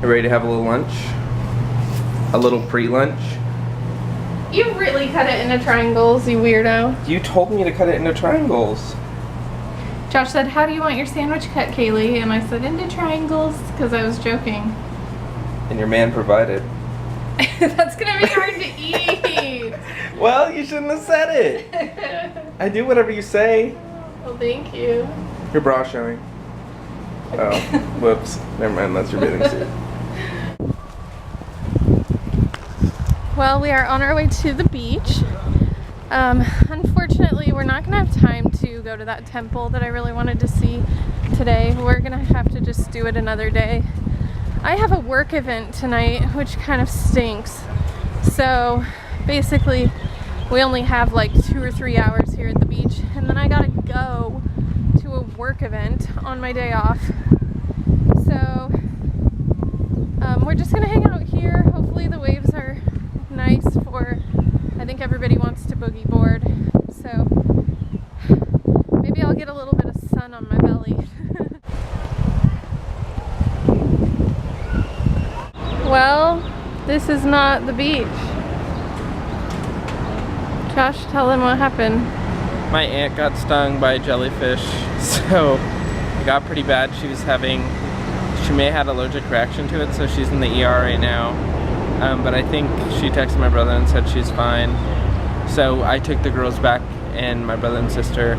You ready to have a little lunch? A little pre-lunch? You really cut it into triangles, you weirdo. You told me to cut it into triangles. Josh said, how do you want your sandwich cut, Kaylee? And I said, into triangles, because I was joking. And your man provided. That's gonna be hard to eat. Well, you shouldn't have said it. I do whatever you say. Well, thank you. Your bra showing. Oh, whoops. Never mind, that's your bathing suit. Well, we are on our way to the beach. Unfortunately, we're not gonna have time to go to that temple that I really wanted to see today. We're gonna have to just do it another day. I have a work event tonight, which kind of stinks. So basically, we only have like 2 or 3 hours here at the beach, and then I gotta go to a work event on my day off. So we're just gonna hang out here. Hopefully the waves are nice for, I think everybody wants to boogie board. So maybe I'll get a little bit of sun on my belly. Well, this is not the beach. Josh, tell them what happened. My aunt got stung by a jellyfish, so it got pretty bad. She may have had an allergic reaction to it, so she's in the ER right now. But I think she texted my brother and said she's fine. So I took the girls back and my brother and sister,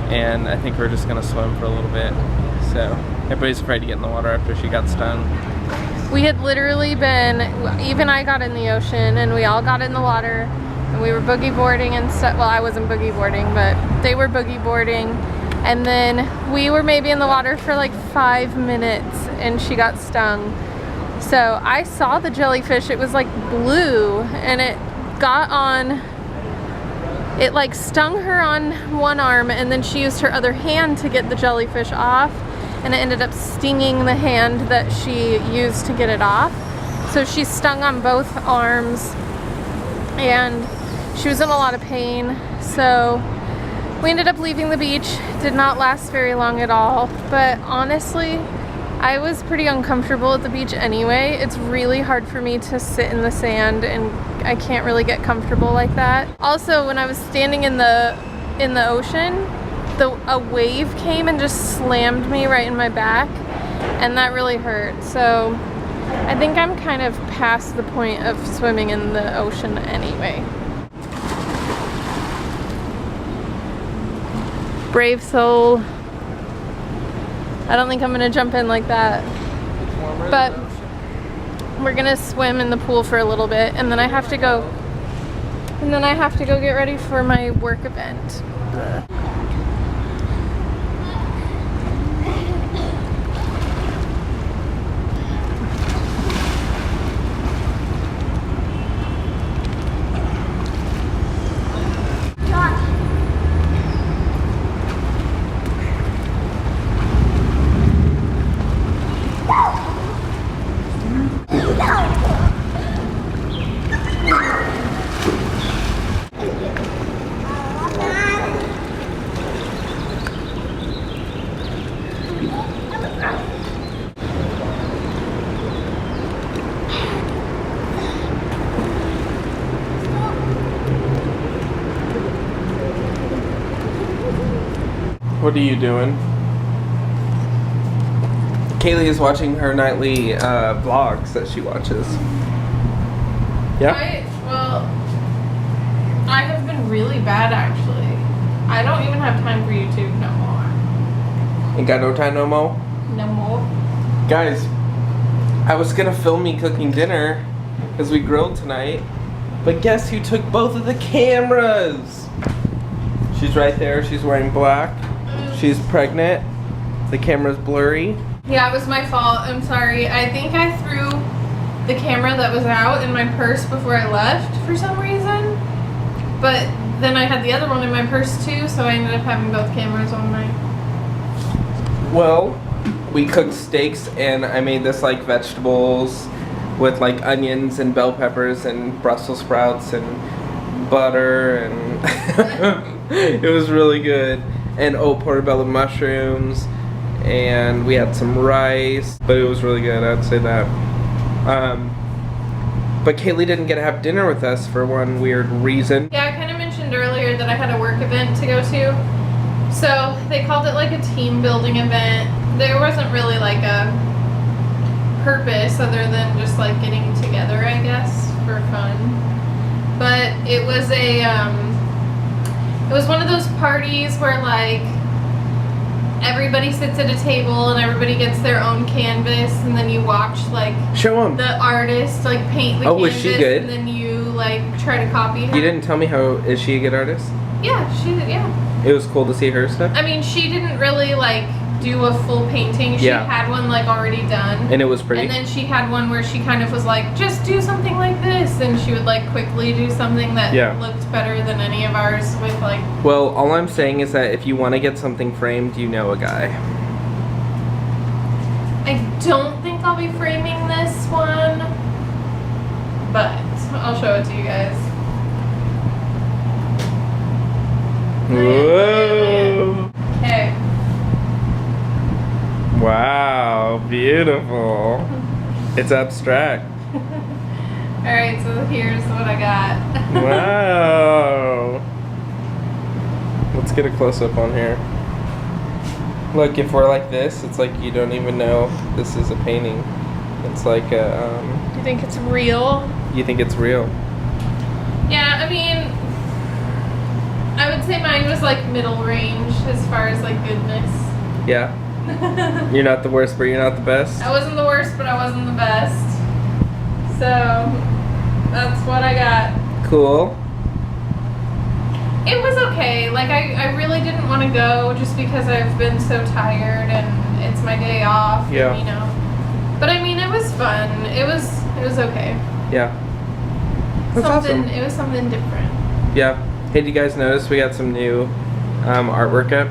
and I think we're just gonna swim for a little bit. So everybody's afraid to get in the water after she got stung. We had literally been, even I got in the ocean and we all got in the water and we were boogie boarding and stuff. Well, I wasn't boogie boarding, but they were boogie boarding. And then we were maybe in the water for like 5 minutes and she got stung. So I saw the jellyfish, it was like blue, and it got on, it like stung her on one arm, and then she used her other hand to get the jellyfish off, and it ended up stinging the hand that she used to get it off. So she stung on both arms and she was in a lot of pain. So we ended up leaving the beach. Did not last very long at all, but honestly, I was pretty uncomfortable at the beach anyway. It's really hard for me to sit in the sand, and I can't really get comfortable like that. Also, when I was standing in the ocean, a wave came and just slammed me right in my back, and that really hurt. So I think I'm kind of past the point of swimming in the ocean anyway. Brave soul. I don't think I'm gonna jump in like that, but we're gonna swim in the pool for a little bit, and then I have to go get ready for my work event. Ugh. What are you doing? Kaylee is watching her nightly vlogs that she watches. Yeah? I have been really bad actually. I don't even have time for YouTube no more. Ain't got no time no more? No more. Guys, I was gonna film me cooking dinner because we grilled tonight, but guess who took both of the cameras? She's right there, she's wearing black. She's pregnant. The camera's blurry. Yeah, it was my fault. I'm sorry. I think I threw the camera that was out in my purse before I left for some reason. But then I had the other one in my purse too, so I ended up having both cameras on my... Well, we cooked steaks and I made this like vegetables with like onions and bell peppers and Brussels sprouts and butter and it was really good. And portobello mushrooms, and we had some rice, but it was really good, I'd say that. But Kaylee didn't get to have dinner with us for one weird reason. Yeah, I kind of mentioned earlier that I had a work event to go to. So they called it like a team building event. There wasn't really like a purpose other than just like getting together, I guess, for fun. But it was it was one of those parties where like everybody sits at a table and everybody gets their own canvas, and then you watch like show them the artist like paint the canvas. Was she good? And then you like try to copy her. You didn't tell me is she a good artist? Yeah, she did. Yeah. It was cool to see her stuff. I mean, she didn't really like do a full painting. She had one like already done. And it was pretty. And then she had one where she kind of was like, just do something like this, and she would like quickly do something that looked better than any of ours with like. Well, all I'm saying is that if you want to get something framed, you know a guy. I don't think I'll be framing this one, but I'll show it to you guys. Whoa! Okay. Wow, beautiful. It's abstract. Alright, so here's what I got. Wow. Let's get a close-up on here. Look, if we're like this, it's like you don't even know this is a painting. It's like a, You think it's real? You think it's real? Yeah, I mean, I would say mine was like middle range as far as like goodness. Yeah. You're not the worst, but you're not the best? I wasn't the worst, but I wasn't the best. So, that's what I got. Cool. It was okay. Like, I really didn't want to go just because I've been so tired and it's my day off. Yeah. And, you know. But I mean, it was fun. It was okay. Yeah. That's awesome. It was something different. Yeah. Hey, did you guys notice we got some new artwork up?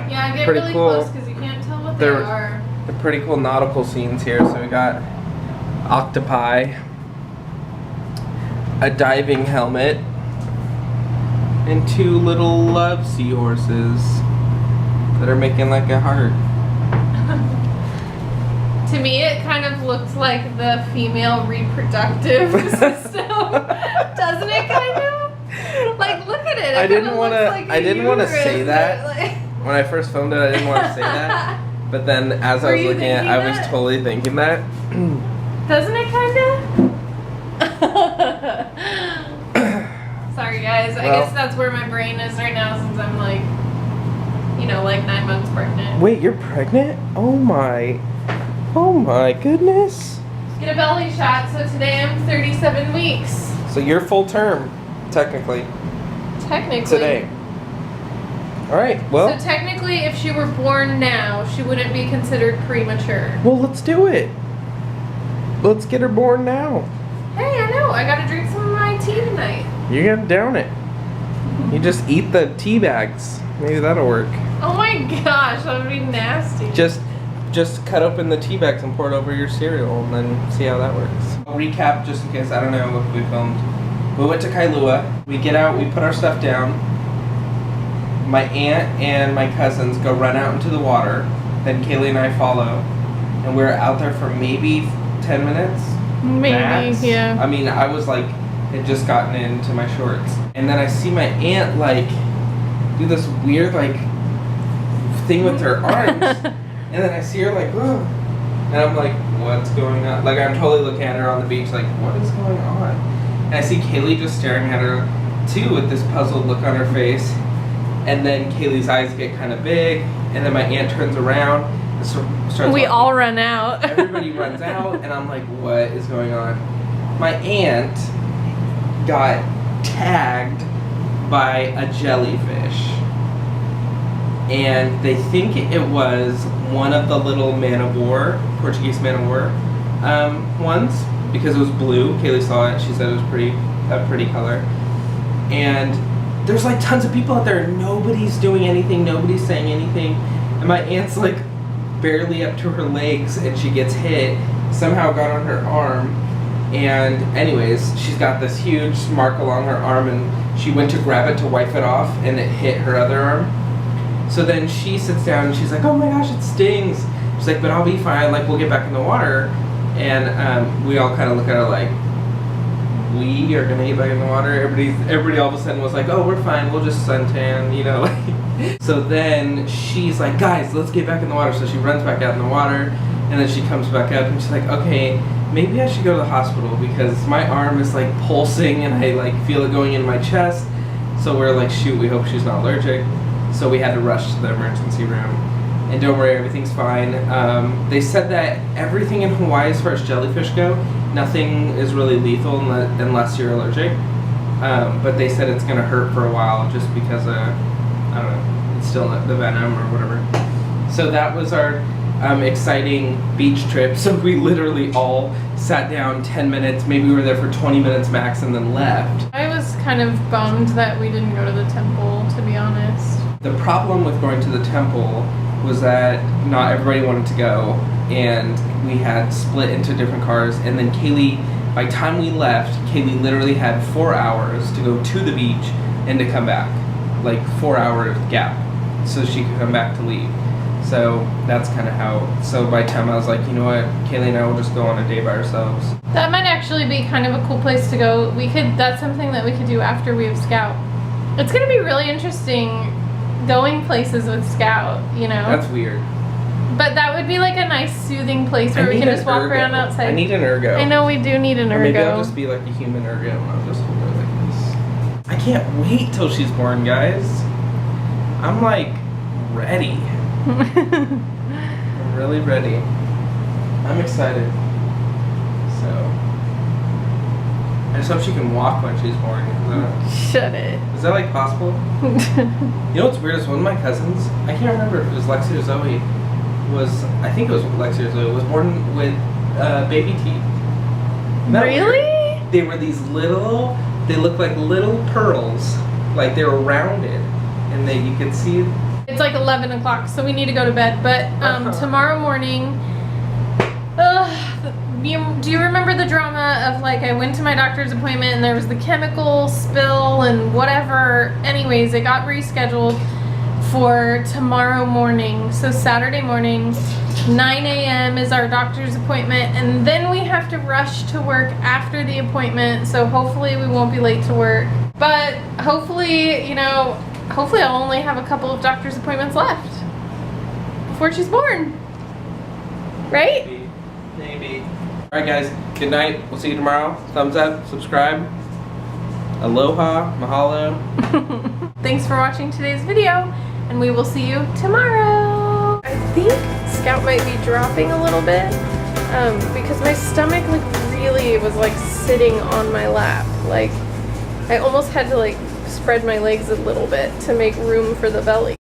Yeah, get pretty really cool. close because you can't tell what they are. They're pretty cool nautical scenes here. So we got octopi, a diving helmet, and two little love seahorses that are making like a heart. To me, it kind of looked like the female reproductive system. Doesn't it kind of? Like, look at it. I didn't want to say that. Like... When I first filmed it, I didn't want to say that. But then as I was looking at it, I was totally thinking that. Doesn't it kind of? Sorry, guys. I guess that's where my brain is right now since I'm like, you know, like 9 months pregnant. Wait, you're pregnant? Oh my goodness. Get a belly shot. So today I'm 37 weeks. So you're full term, technically. Technically. Today. All right, well. So technically, if she were born now, she wouldn't be considered premature. Well, let's do it. Let's get her born now. Hey, I know. I gotta drink some of my tea tonight. You gotta down it. You just eat the tea bags. Maybe that'll work. Oh my gosh, that would be nasty. Just cut open the tea bags and pour it over your cereal and then see how that works. I'll recap just in case I don't know what we filmed. We went to Kailua. We get out, we put our stuff down. My aunt and my cousins go run out into the water. Then Kaylee and I follow. And we're out there for maybe 10 minutes. Maybe, max. yeah. I mean, I was like, had just gotten into my shorts. And then I see my aunt like do this weird like thing with her arms. And then I see her like, oh. And I'm like, what's going on? Like, I'm totally looking at her on the beach like, what is going on? And I see Kaylee just staring at her too with this puzzled look on her face. And then Kaylee's eyes get kind of big. And then my aunt turns around and starts We walking. all run out. Everybody runs out. And I'm like, what is going on? My aunt got tagged by a jellyfish. And they think it was one of the little man-of-war, Portuguese man-of-war ones, because it was blue. Kaylee saw it. She said it was a pretty color. And there's like tons of people out there. Nobody's doing anything. Nobody's saying anything. And my aunt's like barely up to her legs, and she gets hit. Somehow got on her arm. And anyways, she's got this huge mark along her arm, and she went to grab it to wipe it off, and it hit her other arm. So then she sits down and she's like, oh my gosh, it stings. She's like, but I'll be fine, like we'll get back in the water. And we all kind of look at her like, we are gonna get back in the water. Everybody all of a sudden was like, oh, we're fine, we'll just suntan, you know. Like, so then she's like, guys, let's get back in the water. So she runs back out in the water, and then she comes back up and she's like, okay, maybe I should go to the hospital because my arm is like pulsing and I like feel it going in my chest. So we're like, shoot, we hope she's not allergic. So we had to rush to the emergency room. And don't worry, everything's fine. They said that everything in Hawaii, as far as jellyfish go, nothing is really lethal unless you're allergic. But they said it's going to hurt for a while just because, I don't know, it's still the venom or whatever. So that was our exciting beach trip. So we literally all sat down 10 minutes, maybe we were there for 20 minutes max, and then left. I was kind of bummed that we didn't go to the temple, to be honest. The problem with going to the temple was that not everybody wanted to go, and we had split into different cars, and then Kaylee, by the time we left, Kaylee literally had 4 hours to go to the beach and to come back. Like 4 hour gap, so she could come back to leave. So that's kind of how, so by the time I was like, you know what, Kaylee and I will just go on a day by ourselves. That might actually be kind of a cool place to go. That's something that we could do after we have Scout. It's gonna be really interesting going places with Scout, you know? That's weird. But that would be like a nice soothing place where we can just walk around outside. I need an ergo. I know we do need an ergo. Or maybe I'll just be like a human ergo and I'll just hold her like this. I can't wait till she's born, guys. I'm like ready. I'm really ready. I'm excited. So I just hope she can walk when she's born. Shut it. Is that like possible? You know what's weird is one of my cousins, I can't remember if it was Lexi or Zoe, I think it was Lexi or Zoe, was born with baby teeth. Really? They were these little, they looked like little pearls. Like they were rounded and you could see. It's like 11 o'clock, so we need to go to bed. But tomorrow morning, do you remember the drama of like I went to my doctor's appointment and there was the chemical spill and whatever. Anyways, it got rescheduled for tomorrow morning. So Saturday morning, 9 a.m. is our doctor's appointment, and then we have to rush to work after the appointment. So hopefully we won't be late to work. But hopefully, you know, hopefully I'll only have a couple of doctor's appointments left before she's born. Right? Maybe. Alright guys, good night. We'll see you tomorrow. Thumbs up, subscribe. Aloha, mahalo. Thanks for watching today's video, and we will see you tomorrow. I think Scout might be dropping a little bit because my stomach like really was like sitting on my lap. Like I almost had to like spread my legs a little bit to make room for the belly.